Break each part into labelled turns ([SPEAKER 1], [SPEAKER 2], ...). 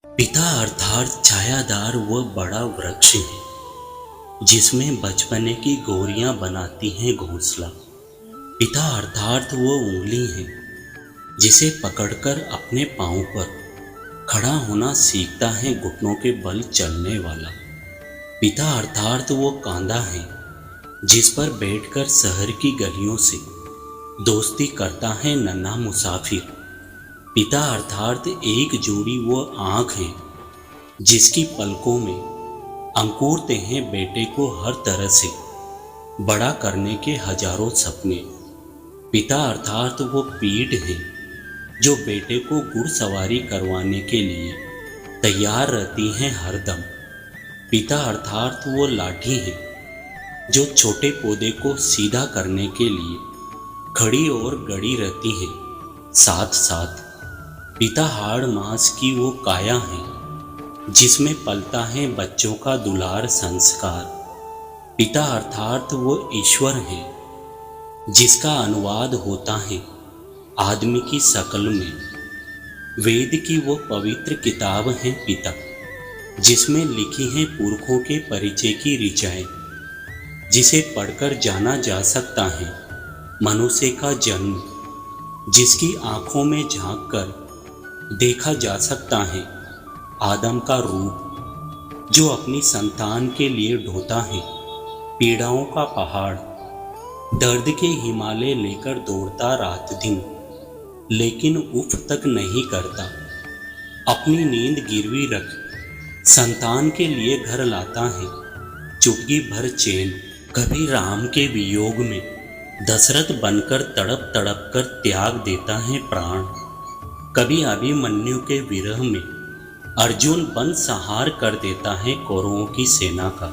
[SPEAKER 1] पिता अर्थात छायादार व बड़ा वृक्ष है जिसमें बचपने की गोरियां बनाती हैं घोंसला। पिता अर्थात वो उंगली है जिसे पकड़कर अपने पांव पर खड़ा होना सीखता है घुटनों के बल चलने वाला। पिता अर्थात वो कांधा है जिस पर बैठकर शहर की गलियों से दोस्ती करता है नन्हा मुसाफिर। पिता अर्थात एक जोड़ी वो आँख है जिसकी पलकों में अंकुरते हैं बेटे को हर तरह से बड़ा करने के हजारों सपने। पिता अर्थात वो पीठ है जो बेटे को घुड़सवारी करवाने के लिए तैयार रहती है हरदम। पिता अर्थात वो लाठी है जो छोटे पौधे को सीधा करने के लिए खड़ी और गड़ी रहती है साथ साथ। पिता हाड़ मांस की वो काया है जिसमें पलता है बच्चों का दुलार संस्कार। पिता अर्थात वो ईश्वर है जिसका अनुवाद होता है आदमी की शकल में। वेद की वो पवित्र किताब है पिता जिसमें लिखी हैं पुरखों के परिचय की ऋचाएं, जिसे पढ़कर जाना जा सकता है मनुष्य का जन्म, जिसकी आंखों में झांक कर देखा जा सकता है आदम का रूप जो अपनी संतान के लिए ढोता है पीड़ाओं का पहाड़, दर्द के हिमालय लेकर दौड़ता रात दिन लेकिन उफ तक नहीं करता। अपनी नींद गिरवी रख संतान के लिए घर लाता है चुटकी भर चैन। कभी राम के वियोग में दशरथ बनकर तड़प तड़प कर त्याग देता है प्राण। कभी अभिमन्यु के विरह में अर्जुन बन संहार कर देता है कौरवों की सेना का।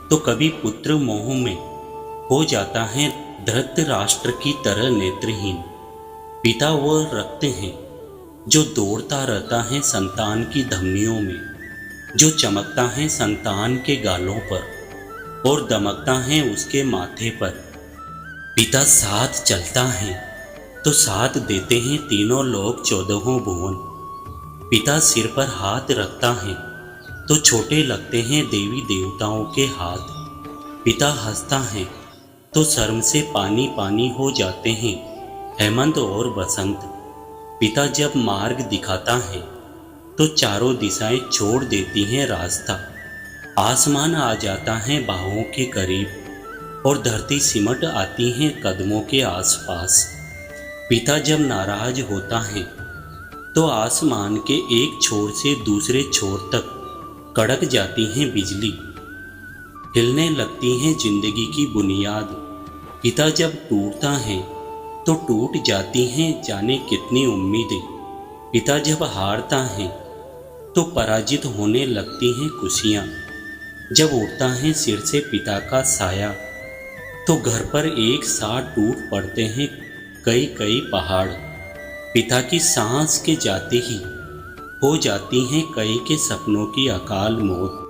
[SPEAKER 1] तो कभी पुत्र मोह में हो जाता है धृतराष्ट्र की तरह नेत्रहीन। पिता वो रक्त है जो दौड़ता रहता है संतान की धमनियों में, जो चमकता है संतान के गालों पर और दमकता है उसके माथे पर। पिता साथ चलता है तो साथ देते हैं तीनों लोक चौदहों भुवन। पिता सिर पर हाथ रखता है तो छोटे लगते हैं देवी देवताओं के हाथ। पिता हंसता है तो शर्म से पानी पानी हो जाते हैं हेमंत और बसंत। पिता जब मार्ग दिखाता है तो चारों दिशाएं छोड़ देती हैं रास्ता। आसमान आ जाता है बाहों के करीब और धरती सिमट आती है कदमों के आसपास। पिता जब नाराज होता है तो आसमान के एक छोर से दूसरे छोर तक कड़क जाती है बिजली, हिलने लगती है जिंदगी की बुनियाद। पिता जब टूटता है तो टूट जाती हैं जाने कितनी उम्मीदें। पिता जब हारता है तो पराजित होने लगती हैं खुशियाँ। जब उठता है सिर से पिता का साया तो घर पर एक साथ टूट पड़ते हैं कई कई पहाड़। पिता की सांस के जाते ही हो जाती हैं कई के सपनों की अकाल मौत।